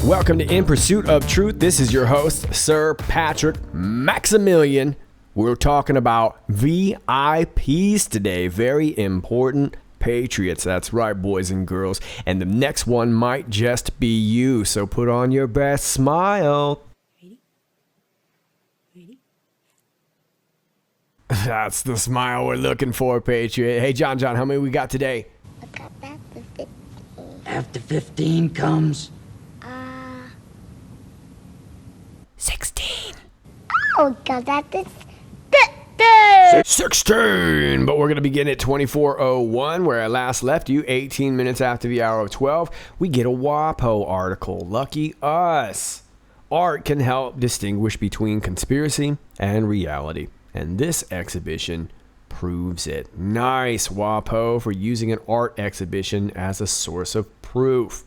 Welcome to In Pursuit of Truth. This is your host, Sir Patrick Maximilian. We're talking about VIPs today. Very important patriots. That's right, boys and girls. And the next one might just be you. So put on your best smile. Ready? That's the smile we're looking for, Patriot. Hey, John, how many we got today? I got back to 15. After 15 comes... 16. Oh, God, that is 16, but we're going to begin at 24:01, where I last left you 18 minutes after the hour of 12. We get a WaPo article. Lucky us. Art can help distinguish between conspiracy and reality, and this exhibition proves it. Nice, WaPo, for using an art exhibition as a source of proof.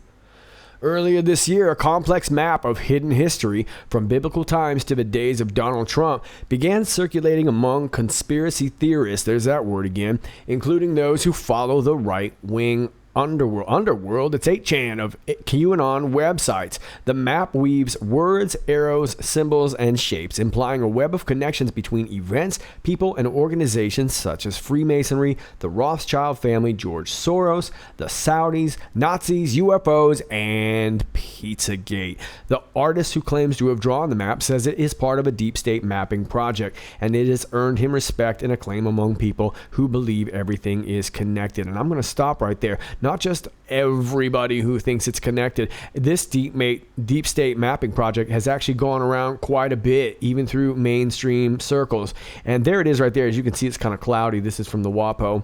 Earlier this year, a complex map of hidden history from biblical times to the days of Donald Trump began circulating among conspiracy theorists, there's that word again, including those who follow the right-wing underworld, it's 8chan of QAnon websites. The map weaves words, arrows, symbols, and shapes, implying a web of connections between events, people, and organizations such as Freemasonry, the Rothschild family, George Soros, the Saudis, Nazis, UFOs, and Pizzagate. The artist who claims to have drawn the map says it is part of a deep state mapping project, and it has earned him respect and acclaim among people who believe everything is connected. And I'm going to stop right there. Not just everybody who thinks it's connected. This deep state mapping project has actually gone around quite a bit, even through mainstream circles. And there it is right there. As you can see, it's kind of cloudy. This is from the WaPo.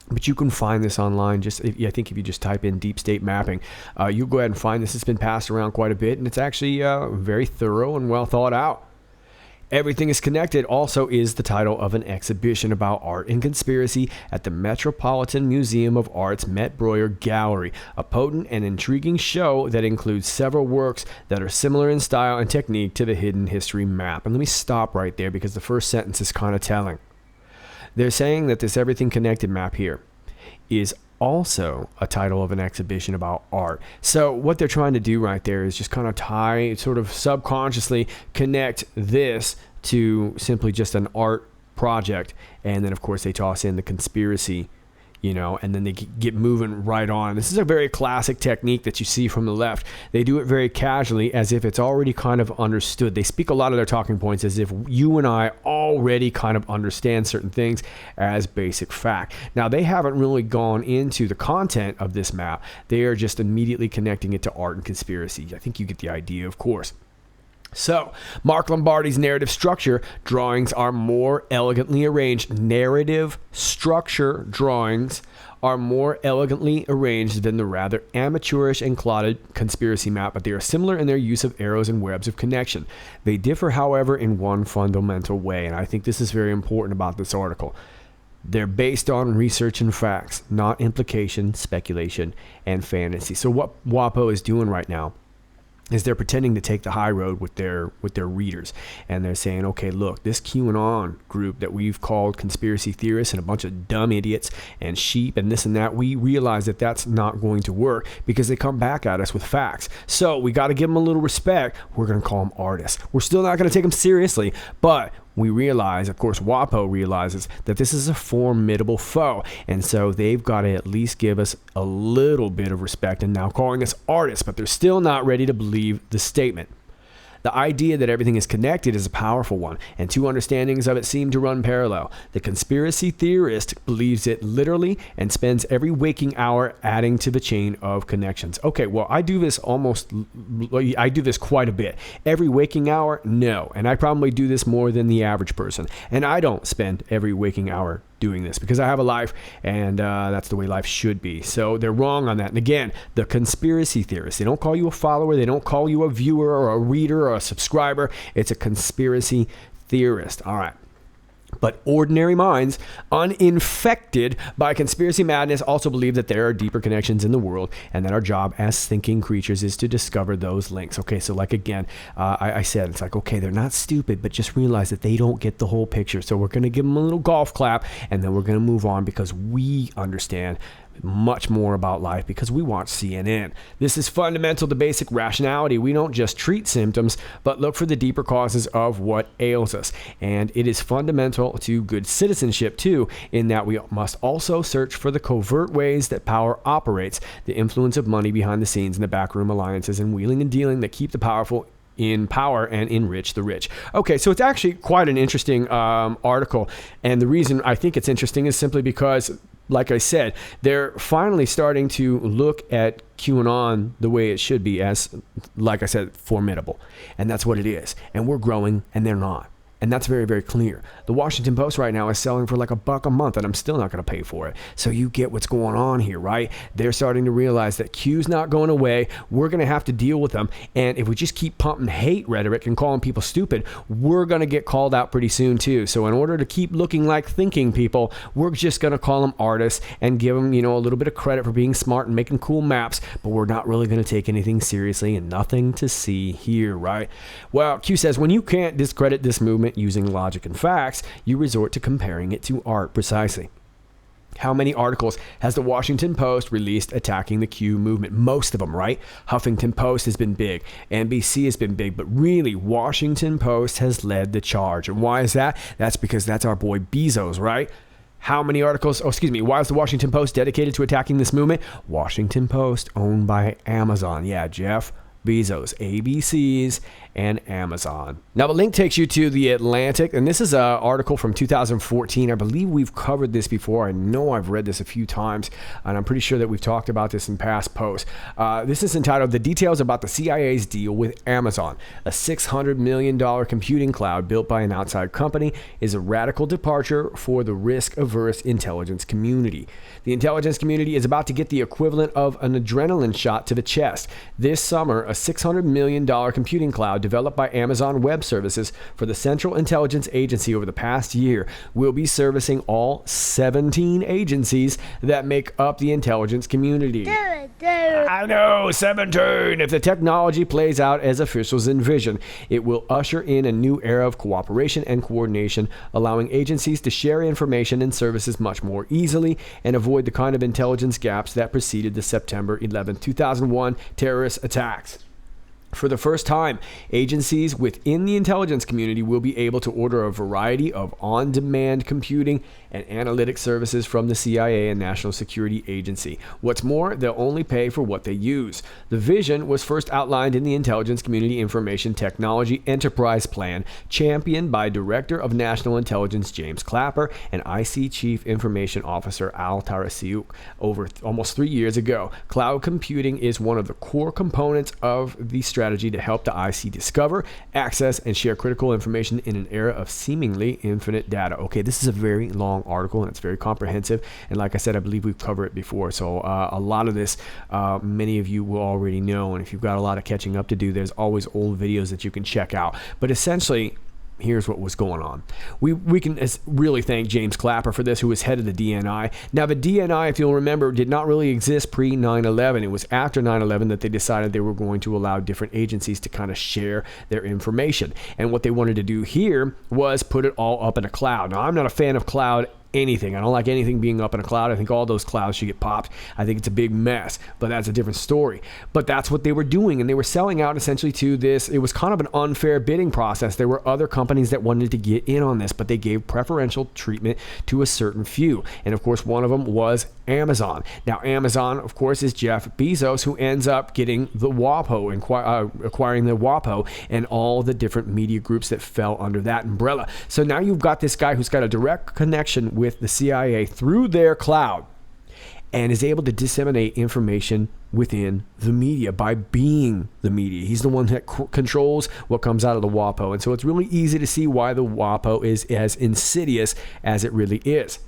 But you can find this online. I think if you just type in deep state mapping, you'll go ahead and find this. It's been passed around quite a bit, and it's actually very thorough and well thought out. Everything is Connected also is the title of an exhibition about art and conspiracy at the Metropolitan Museum of Art's Met Breuer Gallery, a potent and intriguing show that includes several works that are similar in style and technique to the hidden history map. And let me stop right there because the first sentence is kind of telling. They're saying that this Everything Connected map here is also a title of an exhibition about art. So what they're trying to do right there is just kind of sort of subconsciously connect this to simply just an art project. And then, of course, they toss in the conspiracy, and then they get moving right on. This is a very classic technique that you see from the left. They do it very casually, as if it's already kind of understood. They speak a lot of their talking points as if you and I already kind of understand certain things as basic fact. Now, they haven't really gone into the content of this map. They are just immediately connecting it to art and conspiracy. I think you get the idea, of course. So, Mark Lombardi's narrative structure drawings are more elegantly arranged. Narrative structure drawings are more elegantly arranged than the rather amateurish and clotted conspiracy map, but they are similar in their use of arrows and webs of connection. They differ, however, in one fundamental way, and I think this is very important about this article. They're based on research and facts, not implication, speculation, and fantasy. So what WaPo is doing right now is they're pretending to take the high road with their readers, and they're saying, okay, look, this QAnon group that we've called conspiracy theorists and a bunch of dumb idiots and sheep and this and that, we realize that that's not going to work because they come back at us with facts. So we got to give them a little respect. We're going to call them artists. We're still not going to take them seriously, but we realize, of course, WaPo realizes that this is a formidable foe. And so they've got to at least give us a little bit of respect and now calling us artists, but they're still not ready to believe the statement. The idea that everything is connected is a powerful one, and two understandings of it seem to run parallel. The conspiracy theorist believes it literally and spends every waking hour adding to the chain of connections. Okay, well, I do this quite a bit. Every waking hour? No. And I probably do this more than the average person. And I don't spend every waking hour doing this because I have a life, and that's the way life should be. So they're wrong on that. And again, the conspiracy theorists, they don't call you a follower, they don't call you a viewer or a reader or a subscriber. It's a conspiracy theorist. All right. But ordinary minds, uninfected by conspiracy madness, also believe that there are deeper connections in the world and that our job as thinking creatures is to discover those links. Okay, so like again, I said, it's like, okay, they're not stupid, but just realize that they don't get the whole picture. So we're going to give them a little golf clap and then we're going to move on because we understand much more about life because we watch CNN. This is fundamental to basic rationality. We don't just treat symptoms, but look for the deeper causes of what ails us. And it is fundamental to good citizenship, too, in that we must also search for the covert ways that power operates, the influence of money behind the scenes and the backroom alliances and wheeling and dealing that keep the powerful in power and enrich the rich. Okay, so it's actually quite an interesting article. And the reason I think it's interesting is simply because, like I said, they're finally starting to look at QAnon the way it should be as, like I said, formidable. And that's what it is. And we're growing and they're not. And that's very, very clear. The Washington Post right now is selling for like $1 a month, and I'm still not going to pay for it. So you get what's going on here, right? They're starting to realize that Q's not going away. We're going to have to deal with them. And if we just keep pumping hate rhetoric and calling people stupid, we're going to get called out pretty soon too. So in order to keep looking like thinking people, we're just going to call them artists and give them, a little bit of credit for being smart and making cool maps, but we're not really going to take anything seriously and nothing to see here, right? Well, Q says, when you can't discredit this movement using logic and facts, you resort to comparing it to art precisely. How many articles has the Washington Post released attacking the Q movement? Most of them, right? Huffington Post has been big. NBC has been big. But really, Washington Post has led the charge. And why is that? That's because that's our boy Bezos, right? How many articles? Why is the Washington Post dedicated to attacking this movement? Washington Post, owned by Amazon. Yeah, Jeff Bezos, ABCs, and Amazon. Now, the link takes you to The Atlantic, and this is an article from 2014. I believe we've covered this before. I know I've read this a few times, and I'm pretty sure that we've talked about this in past posts. This is entitled, The Details About the CIA's Deal with Amazon. A $600 million computing cloud built by an outside company is a radical departure for the risk-averse intelligence community. The intelligence community is about to get the equivalent of an adrenaline shot to the chest. This summer, a $600 million computing cloud developed by Amazon Web Services for the Central Intelligence Agency over the past year will be servicing all 17 agencies that make up the intelligence community. I know, 17! If the technology plays out as officials envision, it will usher in a new era of cooperation and coordination, allowing agencies to share information and services much more easily and avoid the kind of intelligence gaps that preceded the September 11, 2001 terrorist attacks. For the first time, agencies within the intelligence community will be able to order a variety of on-demand computing and analytic services from the CIA and National Security Agency. What's more, they'll only pay for what they use. The vision was first outlined in the Intelligence Community Information Technology Enterprise Plan, championed by Director of National Intelligence James Clapper and IC Chief Information Officer Al Tarasiuk over almost 3 years ago. Cloud computing is one of the core components of the strategy to help the IC discover, access, and share critical information in an era of seemingly infinite data. Okay, this is a very long article and it's very comprehensive. And like I said, I believe we've covered it before. So a lot of this, many of you will already know. And if you've got a lot of catching up to do, there's always old videos that you can check out. But essentially, here's what was going on. We can really thank James Clapper for this, who was head of the DNI. Now, the DNI, if you'll remember, did not really exist pre 9/11. It was after 9/11 that they decided they were going to allow different agencies to kind of share their information. And what they wanted to do here was put it all up in a cloud. Now, I'm not a fan of cloud anything. I don't like anything being up in a cloud. I think all those clouds should get popped. I think it's a big mess, but that's a different story. But that's what they were doing, and they were selling out essentially to this. It was kind of an unfair bidding process. There were other companies that wanted to get in on this, but they gave preferential treatment to a certain few. And of course, one of them was Amazon. Now, Amazon, of course, is Jeff Bezos, who ends up getting the WaPo, acquiring the WaPo and all the different media groups that fell under that umbrella. So now you've got this guy who's got a direct connection with the CIA through their cloud and is able to disseminate information within the media by being the media. He's the one that controls what comes out of the WaPo. And so it's really easy to see why the WaPo is as insidious as it really is.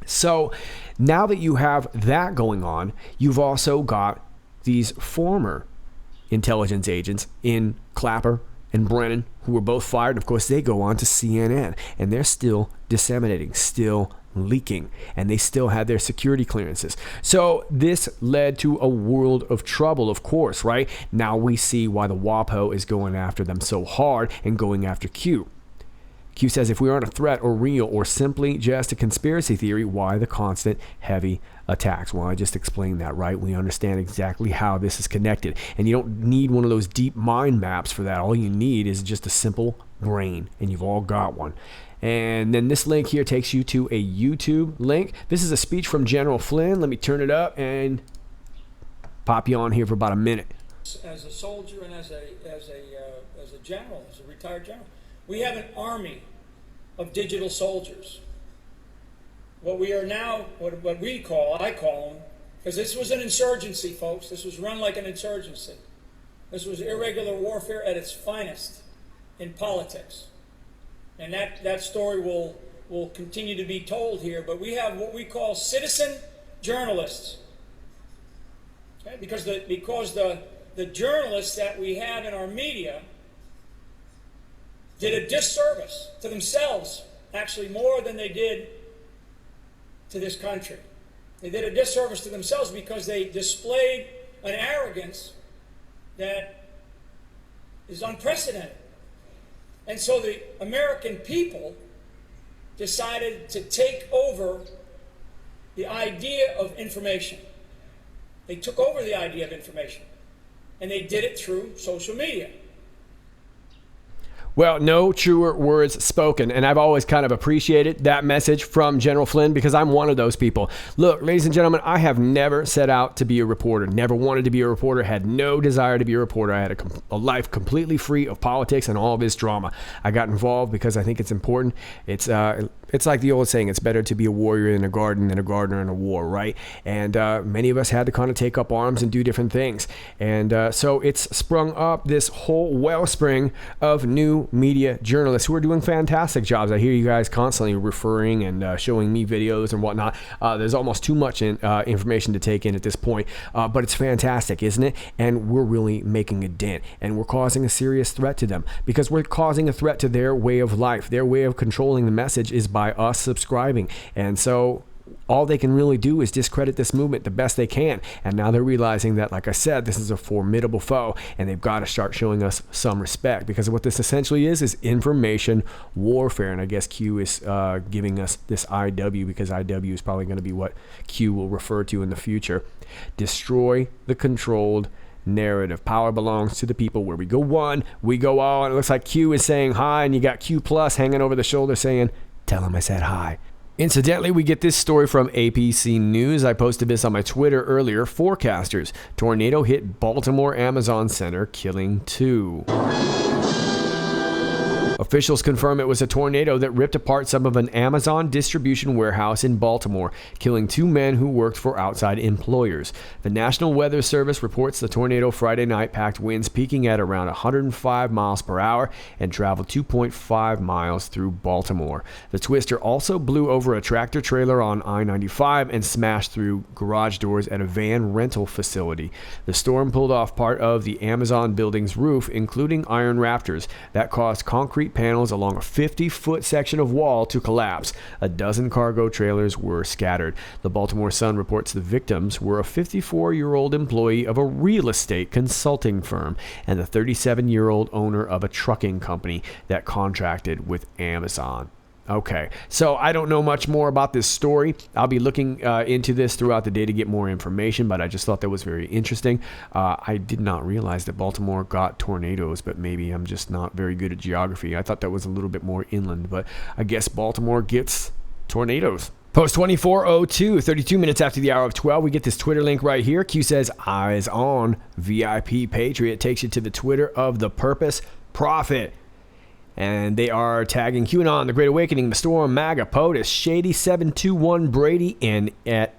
So now that you have that going on, you've also got these former intelligence agents in Clapper and Brennan, who were both fired. Of course, they go on to CNN, and they're still disseminating, still leaking, and they still had their security clearances. So this led to a world of trouble, of course, right? Now we see why the WaPo is going after them so hard and going after Q. Q says, if we aren't a threat or real or simply just a conspiracy theory, why the constant heavy attacks? Well, I just explained that, right? We understand exactly how this is connected. And you don't need one of those deep mind maps for that. All you need is just a simple brain, and you've all got one. And then this link here takes you to a YouTube link. This is a speech from General Flynn. Let me turn it up and pop you on here for about a minute. As a soldier and as a general, as a retired general, we have an army of digital soldiers. What we are now, what I call them, because this was an insurgency, folks. This was run like an insurgency. This was irregular warfare at its finest in politics. And that story will continue to be told here. But we have what we call citizen journalists. Okay? Because the journalists that we have in our media did a disservice to themselves, actually more than they did to this country. They did a disservice to themselves because they displayed an arrogance that is unprecedented. And so the American people decided to take over the idea of information. They took over the idea of information, and they did it through social media. Well, no truer words spoken, and I've always kind of appreciated that message from General Flynn because I'm one of those people. Look, ladies and gentlemen, I have never set out to be a reporter, never wanted to be a reporter, had no desire to be a reporter. I had a life completely free of politics and all of this drama. I got involved because I think it's important. It's like the old saying, it's better to be a warrior in a garden than a gardener in a war, right? And many of us had to kind of take up arms and do different things. And so it's sprung up this whole wellspring of new media journalists who are doing fantastic jobs. I hear you guys constantly referring and showing me videos and whatnot. There's almost too much information to take in at this point, but it's fantastic, isn't it? And we're really making a dent, and we're causing a serious threat to them because we're causing a threat to their way of life. Their way of controlling the message is by us subscribing. And so all they can really do is discredit this movement the best they can. And now they're realizing that, like I said, this is a formidable foe, and they've got to start showing us some respect, because what this essentially is information warfare. And I guess Q is giving us this IW, because IW is probably going to be what Q will refer to in the future. Destroy the controlled narrative. Power belongs to the people. Where we go one, we go all. And it looks like Q is saying hi, and you got Q plus hanging over the shoulder saying, tell him I said hi. Incidentally, we get this story from APC News. I posted this on my Twitter earlier. Forecasters. Tornado hit Baltimore Amazon Center, killing 2. Officials confirm it was a tornado that ripped apart some of an Amazon distribution warehouse in Baltimore, killing 2 men who worked for outside employers. The National Weather Service reports the tornado Friday night packed winds peaking at around 105 miles per hour and traveled 2.5 miles through Baltimore. The twister also blew over a tractor trailer on I-95 and smashed through garage doors at a van rental facility. The storm pulled off part of the Amazon building's roof, including iron rafters, that caused concrete panels along a 50-foot section of wall to collapse. A dozen cargo trailers were scattered. The Baltimore Sun reports the victims were a 54-year-old employee of a real estate consulting firm and the 37-year-old owner of a trucking company that contracted with Amazon. Okay, so I don't know much more about this story. I'll be looking into this throughout the day to get more information, but I just thought that was very interesting. I did not realize that Baltimore got tornadoes, but maybe I'm just not very good at geography. I thought that was a little bit more inland, but I guess Baltimore gets tornadoes. Post 2402, 32 minutes after the hour of 12, we get this Twitter link right here. Q says, eyes on VIP Patriot. Takes you to the Twitter of the Purpose Prophet. And they are tagging QAnon, The Great Awakening, The Storm, MAGA, POTUS, Shady721, Brady, and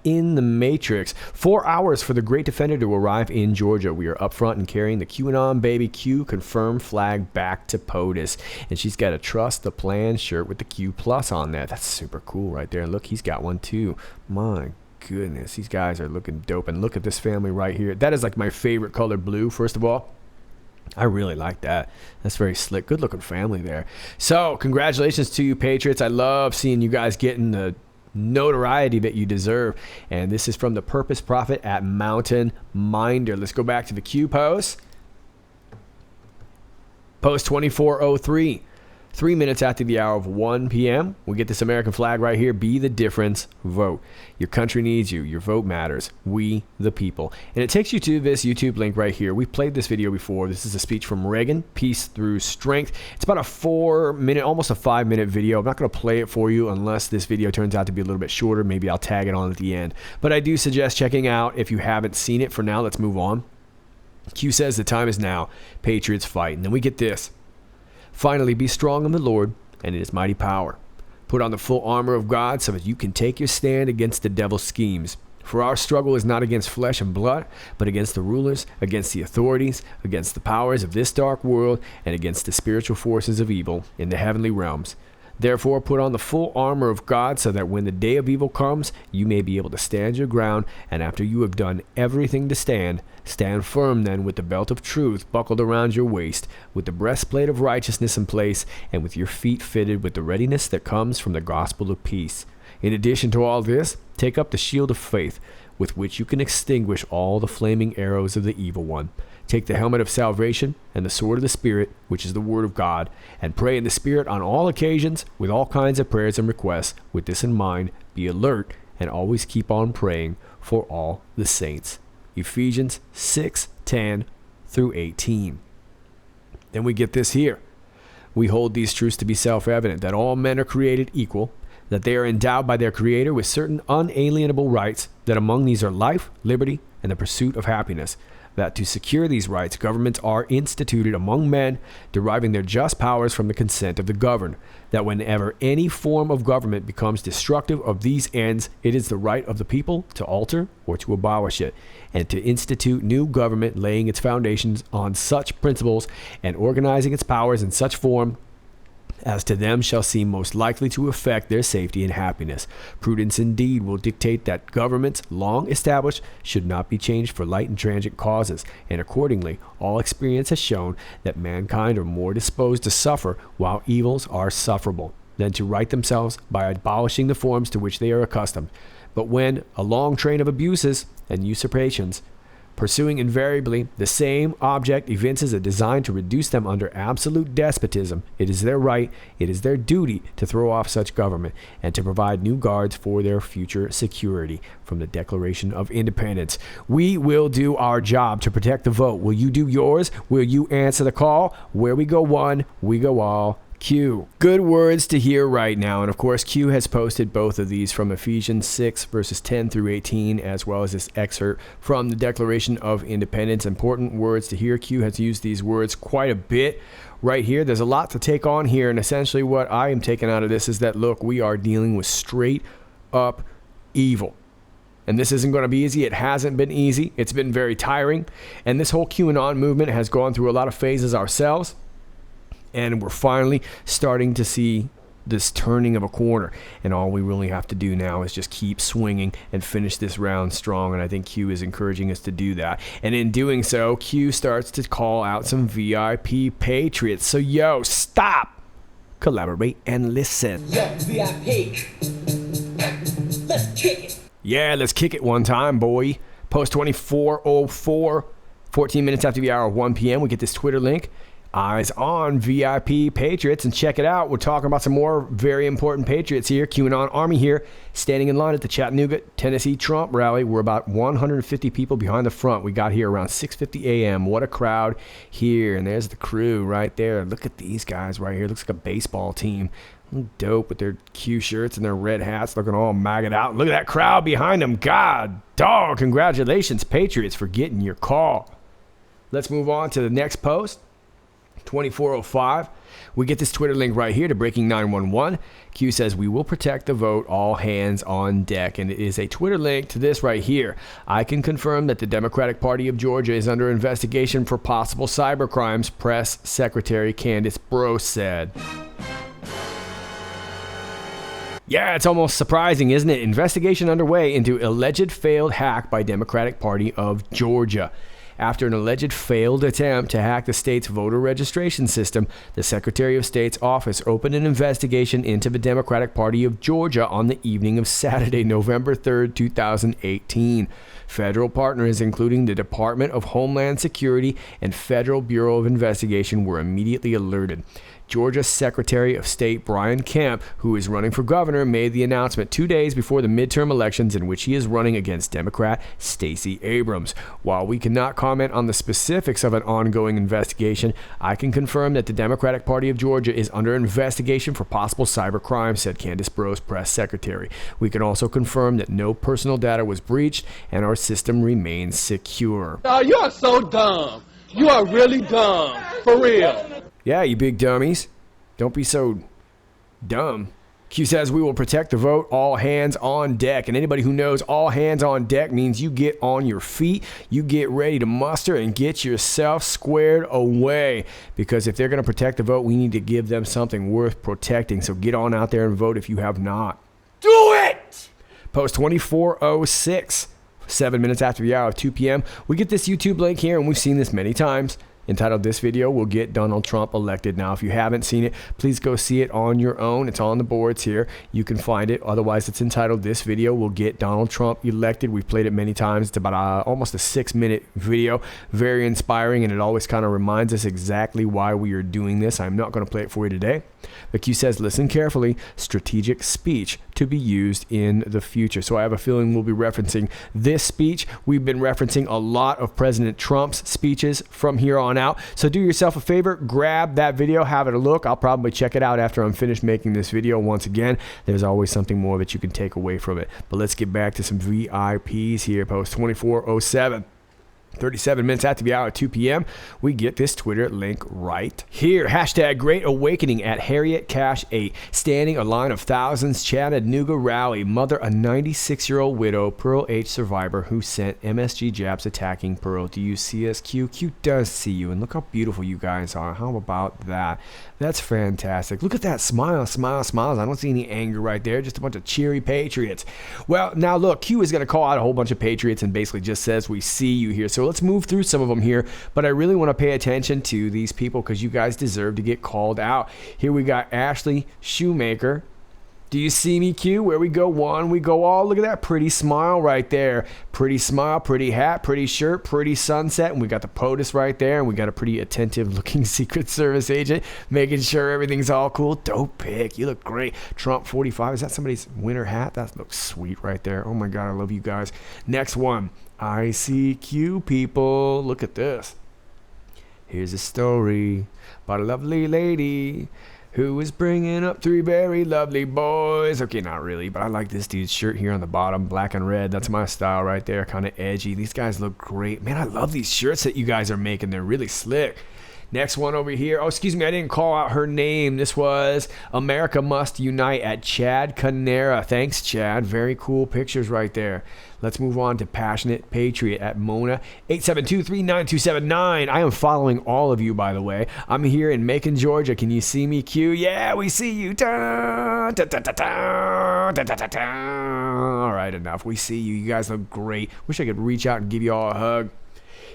In the Matrix. 4 hours for the Great Defender to arrive in Georgia. We are up front and carrying the QAnon Baby Q confirmed flag back to POTUS. And she's got a Trust the Plan shirt with the Q plus on that. That's super cool right there. Look, he's got one too. My goodness, these guys are looking dope. And look at this family right here. That is like my favorite color blue, first of all. I really like that. That's very slick. Good looking family there. So congratulations to you, Patriots. I love seeing you guys getting the notoriety that you deserve. And this is from the Purpose Prophet at Mountain Minder. Let's go back to the Q post. Post 2403. 3 minutes after the hour of 1 p.m., we get this American flag right here. Be the difference. Vote. Your country needs you. Your vote matters. We, the people. And it takes you to this YouTube link right here. We've played this video before. This is a speech from Reagan, Peace Through Strength. It's about a 4-minute, almost a 5-minute video. I'm not going to play it for you unless this video turns out to be a little bit shorter. Maybe I'll tag it on at the end. But I do suggest checking out if you haven't seen it. For now, let's move on. Q says the time is now. Patriots fight. And then we get this. Finally, be strong in the Lord and in his mighty power. Put on the full armor of God so that you can take your stand against the devil's schemes. For our struggle is not against flesh and blood, but against the rulers, against the authorities, against the powers of this dark world, and against the spiritual forces of evil in the heavenly realms. Therefore, put on the full armor of God so that when the day of evil comes, you may be able to stand your ground, and after you have done everything to stand, stand firm then with the belt of truth buckled around your waist, with the breastplate of righteousness in place, and with your feet fitted with the readiness that comes from the gospel of peace. In addition to all this, take up the shield of faith, with which you can extinguish all the flaming arrows of the evil one. Take the helmet of salvation and the sword of the Spirit, which is the word of God, and pray in the Spirit on all occasions with all kinds of prayers and requests. With this in mind, be alert and always keep on praying for all the saints. Ephesians 6:10 through 18. Then we get this here. We hold these truths to be self-evident, that all men are created equal, that they are endowed by their Creator with certain unalienable rights, that among these are life, liberty, and the pursuit of happiness, that to secure these rights, governments are instituted among men, deriving their just powers from the consent of the governed, that whenever any form of government becomes destructive of these ends, it is the right of the people to alter or to abolish it, and to institute new government, laying its foundations on such principles and organizing its powers in such form as to them shall seem most likely to affect their safety and happiness. Prudence indeed will dictate that governments long established should not be changed for light and transient causes, and accordingly all experience has shown that mankind are more disposed to suffer while evils are sufferable than to right themselves by abolishing the forms to which they are accustomed. But when a long train of abuses and usurpations, pursuing invariably the same object, evinces a design to reduce them under absolute despotism, it is their right, it is their duty to throw off such government and to provide new guards for their future security. From the Declaration of Independence. We will do our job to protect the vote. Will you do yours? Will you answer the call? Where we go one, we go all. Q. Good words to hear right now. And of course, Q has posted both of these from Ephesians 6 verses 10 through 18, as well as this excerpt from the Declaration of Independence. Important words to hear. Q has used these words quite a bit right here. There's a lot to take on here. And essentially what I am taking out of this is that, look, we are dealing with straight up evil. And this isn't going to be easy. It hasn't been easy. It's been very tiring. And this whole QAnon movement has gone through a lot of phases ourselves. And we're finally starting to see this turning of a corner. And all we really have to do now is just keep swinging and finish this round strong. And I think Q is encouraging us to do that. And in doing so, Q starts to call out some VIP patriots. So, yo, stop, collaborate, and listen. Yo, VIP. Let's kick it. Yeah, let's kick it one time, boy. Post 2404, 14 minutes after the hour of 1 p.m. We get this Twitter link. Eyes on VIP Patriots, and check it out. We're talking about some more very important Patriots here. QAnon Army here, standing in line at the Chattanooga, Tennessee Trump rally. We're about 150 people behind the front. We got here around 6:50 a.m. What a crowd here. And there's the crew right there. Look at these guys right here. Looks like a baseball team. Dope with their Q shirts and their red hats, looking all maggot out. Look at that crowd behind them. God, dog, congratulations, Patriots, for getting your call. Let's move on to the next post. 2405. We get this Twitter link right here to Breaking 911. Q says, we will protect the vote, all hands on deck. And it is a Twitter link to this right here. I can confirm that the Democratic Party of Georgia is under investigation for possible cyber crimes, Press Secretary Candace Bro said. Yeah, it's almost surprising, isn't it? Investigation underway into alleged failed hack by Democratic Party of Georgia. After an alleged failed attempt to hack the state's voter registration system, the Secretary of State's office opened an investigation into the Democratic Party of Georgia on the evening of Saturday, November 3rd, 2018. Federal partners, including the Department of Homeland Security and Federal Bureau of Investigation, were immediately alerted. Georgia Secretary of State Brian Kemp, who is running for governor, made the announcement 2 days before the midterm elections in which he is running against Democrat Stacey Abrams. While we cannot comment on the specifics of an ongoing investigation, I can confirm that the Democratic Party of Georgia is under investigation for possible cyber crime, said Candace Bros, press secretary. We can also confirm that no personal data was breached and our system remains secure. Oh, you are so dumb. You are really dumb. For real. Yeah, you big dummies. Don't be so dumb. Q says we will protect the vote, all hands on deck. And anybody who knows all hands on deck means you get on your feet, you get ready to muster and get yourself squared away. Because if they're going to protect the vote, we need to give them something worth protecting. So get on out there and vote if you have not. Do it! Post 2406, 7 minutes after the hour of 2 p.m. We get this YouTube link here, and we've seen this many times. Entitled, "This Video Will Get Donald Trump Elected." Now, if you haven't seen it, please go see it on your own. It's on the boards here. You can find it. Otherwise, it's entitled, "This Video Will Get Donald Trump Elected." We've played it many times. It's about almost a 6-minute video. Very inspiring, and it always kind of reminds us exactly why we are doing this. I'm not going to play it for you today. The Q says, listen carefully, strategic speech to be used in the future. So I have a feeling we'll be referencing this speech. We've been referencing a lot of President Trump's speeches from here on out. So do yourself a favor, grab that video, have it a look. I'll probably check it out after I'm finished making this video. Once again, there's always something more that you can take away from it. But let's get back to some VIPs here. Post 2407. 37 minutes after the hour at 2 p.m., we get this Twitter link right here. Hashtag Great Awakening at Harriet Cash 8. Standing a line of thousands, Chattanooga rally. Mother, a 96-year-old widow, Pearl H survivor who sent MSG jabs attacking Pearl. Do you see us, Q? Q does see you, and look how beautiful you guys are. How about that? That's fantastic. Look at that smile, smiles. I don't see any anger right there. Just a bunch of cheery patriots. Well, now look, Q is going to call out a whole bunch of patriots and basically just says, we see you here. So let's move through some of them here. But I really want to pay attention to these people because you guys deserve to get called out. Here we got Ashley Shoemaker. Do you see me, Q? Where we go one, we go all. Look at that pretty smile right there. Pretty smile, pretty hat, pretty shirt, pretty sunset. And we got the POTUS right there. And we got a pretty attentive looking Secret Service agent making sure everything's all cool. Dope pick. You look great. Trump 45. Is that somebody's winter hat? That looks sweet right there. Oh my God, I love you guys. Next one. ICQ people. Look at this. Here's a story about a lovely lady who is bringing up 3 very lovely boys. Okay, not really, but I like this dude's shirt here on the bottom, black and red. That's my style right there, kind of edgy. These guys look great. Man, I love these shirts that you guys are making. They're really slick. Next one over here. Oh, excuse me, I didn't call out her name. This was America Must Unite at Chad Canera. Thanks, Chad. Very cool pictures right there. Let's move on to Passionate Patriot at Mona 872-39279. I am following all of you, by the way. I'm here in Macon, Georgia. Can you see me, Q? Yeah, we see you. Da, da, da, da, da, da, da, da, da. All right, enough. We see you. You guys look great. Wish I could reach out and give you all a hug.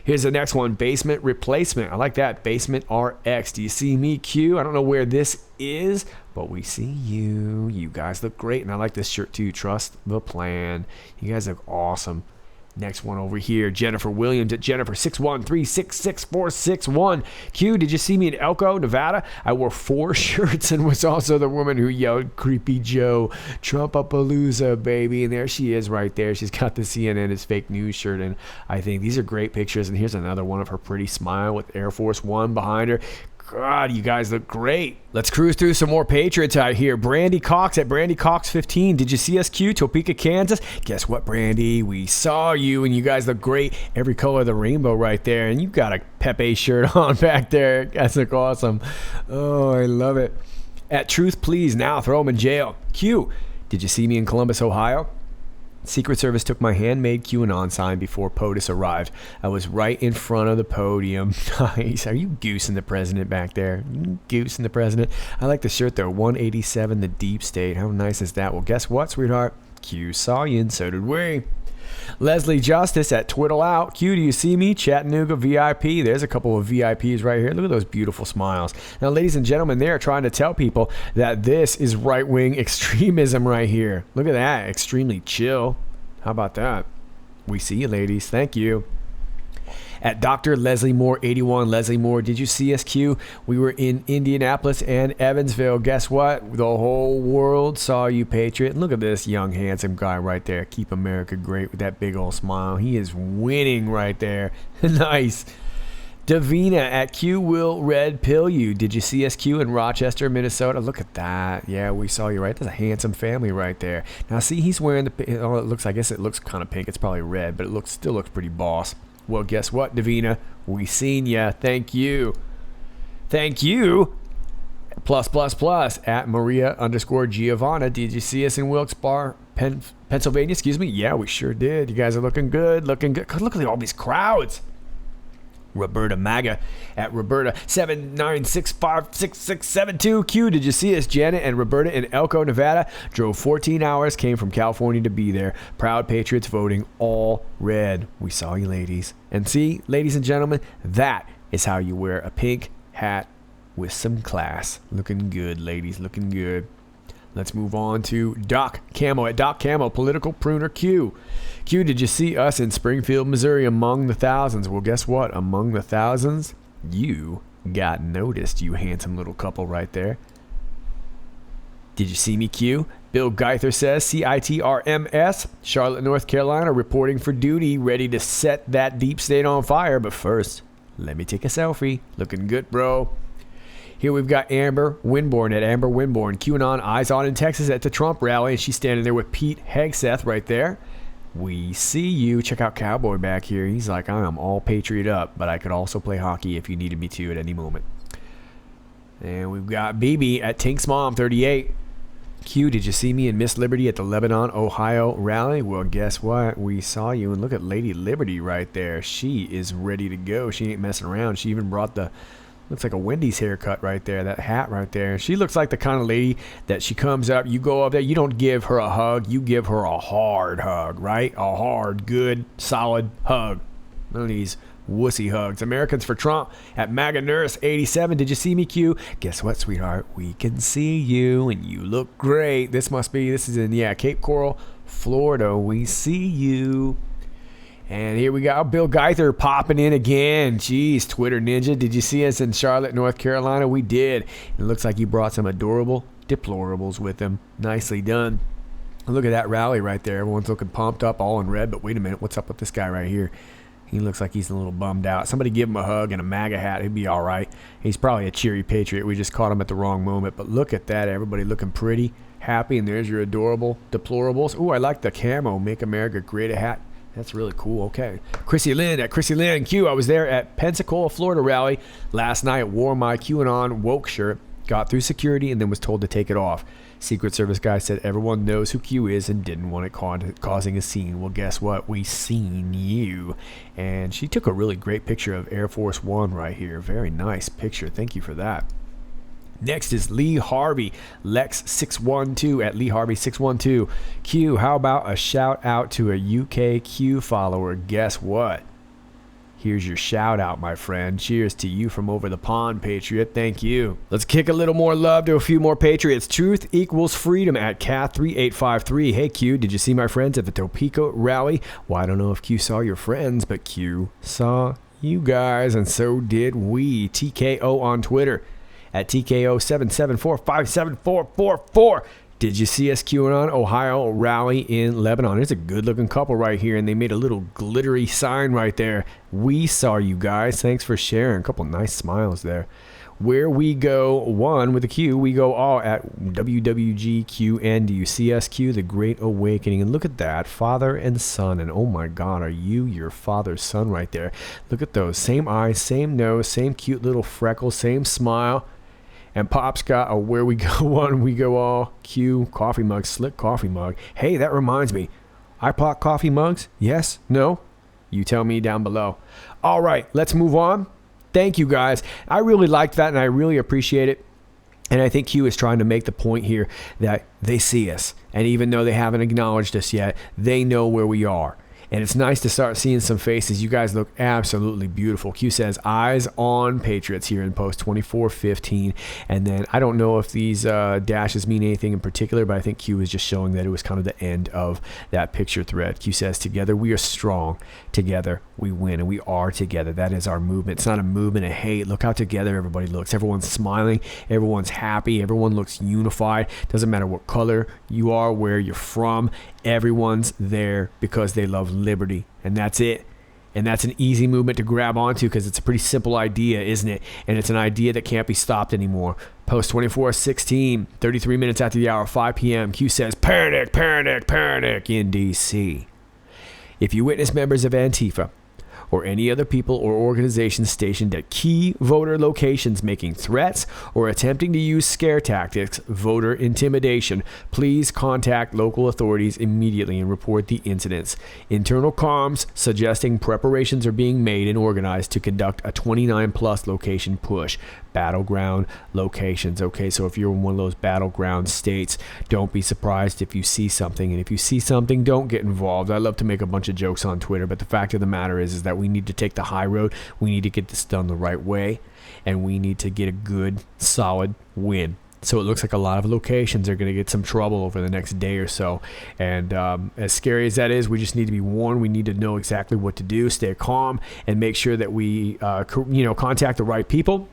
Here's the next one, Basement Replacement. I like that, Basement RX. Do you see me, Q? I don't know where this is, but we see you. You guys look great, and I like this shirt too. Trust the plan. You guys look awesome. Next one over here, Jennifer Williams at Jennifer 613666461. Q, did you see me in Elko, Nevada? I wore 4 shirts and was also the woman who yelled Creepy Joe, Trumpapalooza, baby. And there she is right there. She's got the CNN is fake news shirt. And I think these are great pictures. And here's another one of her pretty smile with Air Force One behind her. God, you guys look great. Let's cruise through some more Patriots out here. Brandy Cox at Brandy Cox 15. Did you see us, Q? Topeka, Kansas. Guess what, Brandy? We saw you, and you guys look great. Every color of the rainbow right there. And you got a Pepe shirt on back there. You guys look awesome. Oh, I love it. At Truth Please Now, throw them in jail. Q, did you see me in Columbus, Ohio? Secret Service took my handmade QAnon sign before POTUS arrived. I was right in front of the podium. Nice. Are you goosing the president back there? Goosing the president? I like the shirt though. 187, the deep state. How nice is that? Well, guess what, sweetheart? Q saw you, and so did we. Leslie Justice at Twiddle Out. Q, do you see me? Chattanooga VIP. There's a couple of VIPs right here. Look at those beautiful smiles. Now, ladies and gentlemen, they are trying to tell people that this is right-wing extremism right here. Look at that. Extremely chill. How about that? We see you, ladies. Thank you. At Dr. Leslie Moore 81. Leslie Moore, did you see us, Q? We were in Indianapolis and Evansville. Guess what? The whole world saw you, Patriot. Look at this young, handsome guy right there. Keep America great with that big old smile. He is winning right there. Nice. Davina at Q will red pill you. Did you see us, Q, in Rochester, Minnesota? Look at that. Yeah, we saw you right. That's a handsome family right there. Now, see, he's wearing the... Oh, it looks... I guess it looks kind of pink. It's probably red, but it still looks pretty boss. Well, guess what, Davina? We seen ya. Thank you. Thank you. +++ at Maria_Giovanna. Did you see us in Wilkes-Barre, Pennsylvania? Excuse me. Yeah, we sure did. You guys are looking good. Looking good. Look at all these crowds. Roberta Maga at Roberta 796566672. Q, did you see us? Janet and Roberta in Elko, Nevada. Drove 14 hours, came from California to be there. Proud Patriots voting all red. We saw you, ladies. And see, ladies and gentlemen, that is how you wear a pink hat with some class. Looking good, ladies, looking good. Let's move on to Doc Camo at Doc Camo, political pruner Q. Q, did you see us in Springfield, Missouri among the thousands? Well, guess what? Among the thousands, you got noticed, you handsome little couple right there. Did you see me, Q? Bill Geither says, CITRMS, Charlotte, North Carolina, reporting for duty, ready to set that deep state on fire. But first, let me take a selfie. Looking good, bro. Here we've got Amber Winborn at Amber Winborn. QAnon eyes on in Texas at the Trump rally, and she's standing there with Pete Hegseth right there. We see you. Check out Cowboy back here. He's like, I am all Patriot up, but I could also play hockey if you needed me to at any moment. And we've got BB at Tink's Mom 38. Q, did you see me in Miss Liberty at the Lebanon, Ohio rally? Well, guess what? We saw you, and look at Lady Liberty right there. She is ready to go. She ain't messing around. She even brought the... Looks like a Wendy's haircut right there, that hat right there. She looks like the kind of lady that she comes up, you go up there, you don't give her a hug, you give her a hard hug, right? A hard, good, solid hug. None of these wussy hugs. Americans for Trump at MAGA Nurse 87. Did you see me, Q? Guess what, sweetheart? We can see you, and you look great. This is in, Cape Coral, Florida. We see you. And here we got Bill Geither popping in again. Jeez, Twitter Ninja. Did you see us in Charlotte, North Carolina? We did. It looks like he brought some adorable deplorables with him. Nicely done. Look at that rally right there. Everyone's looking pumped up, all in red. But wait a minute. What's up with this guy right here? He looks like he's a little bummed out. Somebody give him a hug and a MAGA hat. He'd be all right. He's probably a cheery patriot. We just caught him at the wrong moment. But look at that. Everybody looking pretty happy. And there's your adorable deplorables. Ooh, I like the camo. Make America Great a hat. That's really cool. Okay. Chrissy Lynn at Chrissy Lynn Q. I was there at Pensacola, Florida rally last night. Wore my QAnon woke shirt. Got through security and then was told to take it off. Secret Service guy said everyone knows who Q is and didn't want it causing a scene. Well, guess what? We seen you. And she took a really great picture of Air Force One right here. Very nice picture. Thank you for that. Next is Lee Harvey, Lex612 at Lee Harvey 612. Q, how about a shout out to a UKQ follower? Guess what? Here's your shout out, my friend. Cheers to you from over the pond, Patriot. Thank you. Let's kick a little more love to a few more Patriots. Truth equals freedom at Cat3853. Hey, Q, did you see my friends at the Topeka rally? Well, I don't know if Q saw your friends, but Q saw you guys, and so did we. TKO on Twitter at TKO774574444. Did you see us QAnon Ohio rally in Lebanon? There's a good-looking couple right here, and they made a little glittery sign right there. We saw you guys. Thanks for sharing. A couple nice smiles there. Where we go one with a Q, we go all at WWGQN. Do you see us, Q? The Great Awakening. And look at that, father and son. And oh my God, are you your father's son right there? Look at those. Same eyes, same nose, same cute little freckles, same smile. And Pop's got a where we go one, we go all. Q, coffee mug, slick coffee mug. Hey, that reminds me. IPOT coffee mugs? Yes? No? You tell me down below. All right, let's move on. Thank you, guys. I really liked that, and I really appreciate it. And I think Q is trying to make the point here that they see us. And even though they haven't acknowledged us yet, they know where we are. And it's nice to start seeing some faces. You guys look absolutely beautiful. Q says, eyes on Patriots here in post 2415. And then I don't know if these dashes mean anything in particular, but I think Q is just showing that it was kind of the end of that picture thread. Q says, together we are strong. Together we win, and we are together. That is our movement. It's not a movement of hate. Look how together everybody looks. Everyone's smiling. Everyone's happy. Everyone looks unified. Doesn't matter what color you are, where you're from. Everyone's there because they love liberty, and that's it. And that's an easy movement to grab onto because it's a pretty simple idea, isn't it? And it's an idea that can't be stopped anymore. Post 2416, 33 minutes after the hour, 5 p.m. Q says, panic, panic, panic in D.C. If you witness members of Antifa or any other people or organizations stationed at key voter locations making threats or attempting to use scare tactics, voter intimidation, please contact local authorities immediately and report the incidents. Internal comms suggesting preparations are being made and organized to conduct a 29-plus location push. Battleground locations. Okay, so if you're in one of those battleground states, don't be surprised if you see something. And if you see something, don't get involved. I love to make a bunch of jokes on Twitter, but the fact of the matter is that we need to take the high road. We need to get this done the right way, and we need to get a good, solid win. So it looks like a lot of locations are going to get some trouble over the next day or so. And as scary as that is, we just need to be warned. We need to know exactly what to do, stay calm, and make sure that we contact the right people.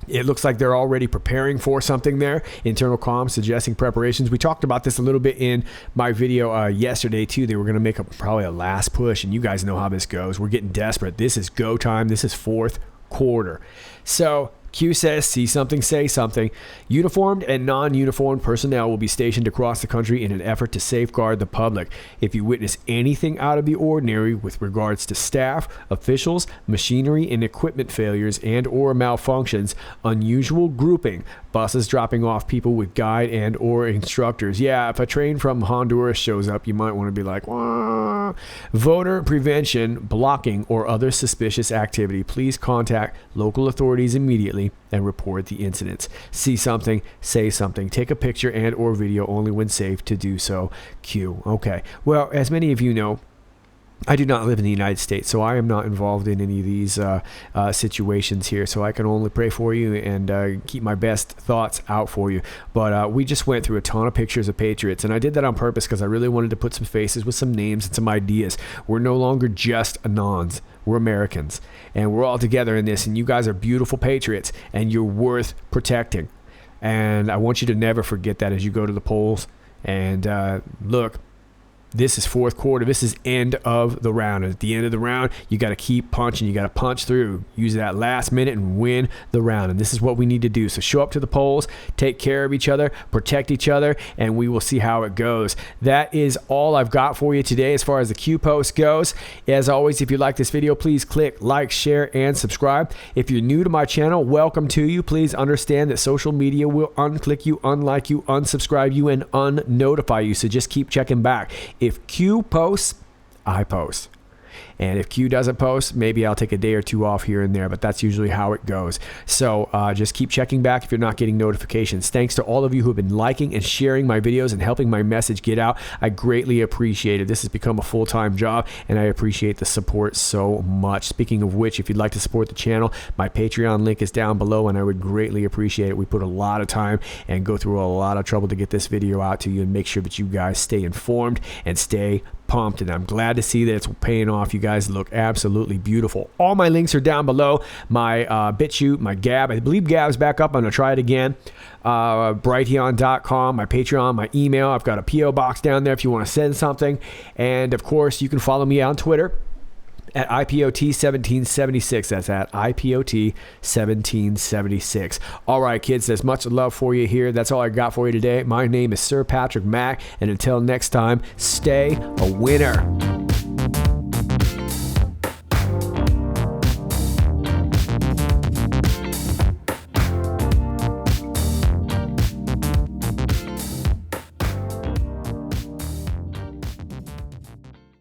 It looks like they're already preparing for something there. Internal comms suggesting preparations. We talked about this a little bit in my video yesterday too. They were going to make probably a last push, and you guys know how this goes. We're getting desperate. This is go time. This is fourth quarter. So Q says, see something, say something. Uniformed and non-uniformed personnel will be stationed across the country in an effort to safeguard the public. If you witness anything out of the ordinary with regards to staff, officials, machinery, and equipment failures and or malfunctions, unusual grouping, buses dropping off people with guide and or instructors. Yeah, if a train from Honduras shows up, you might want to be like, wah. Voter prevention, blocking, or other suspicious activity, please contact local authorities immediately and report the incidents. See something, say something. Take a picture and or video only when safe to do so. Q. Okay. Well, as many of you know, I do not live in the United States, so I am not involved in any of these situations here. So I can only pray for you and keep my best thoughts out for you. But we just went through a ton of pictures of Patriots, and I did that on purpose because I really wanted to put some faces with some names and some ideas. We're no longer just Anons. We're Americans, and we're all together in this, and you guys are beautiful Patriots, and you're worth protecting. And I want you to never forget that as you go to the polls. And look, this is fourth quarter. This is end of the round. And at the end of the round, you got to keep punching. You got to punch through. Use that last minute and win the round. And this is what we need to do. So show up to the polls, take care of each other, protect each other, and we will see how it goes. That is all I've got for you today as far as the Q post goes. As always, if you like this video, please click like, share, and subscribe. If you're new to my channel, welcome to you. Please understand that social media will unclick you, unlike you, unsubscribe you, and unnotify you. So just keep checking back. If Q posts, I post. And if Q doesn't post, maybe I'll take a day or two off here and there, but that's usually how it goes. So just keep checking back if you're not getting notifications. Thanks to all of you who have been liking and sharing my videos and helping my message get out. I greatly appreciate it. This has become a full-time job, and I appreciate the support so much. Speaking of which, if you'd like to support the channel, my Patreon link is down below, and I would greatly appreciate it. We put a lot of time and go through a lot of trouble to get this video out to you and make sure that you guys stay informed and stay pumped, and I'm glad to see that it's paying off. You guys look absolutely beautiful. All my links are down below. My BitChute, my Gab. I believe Gab's back up. I'm going to try it again. Brighteon.com, my Patreon, my email. I've got a P.O. box down there if you want to send something. And, of course, you can follow me on Twitter at IPOT 1776. That's at IPOT 1776. All right, kids, there's much love for you here. That's all I got for you today. My name is Sir Patrick Mack, and until next time, stay a winner.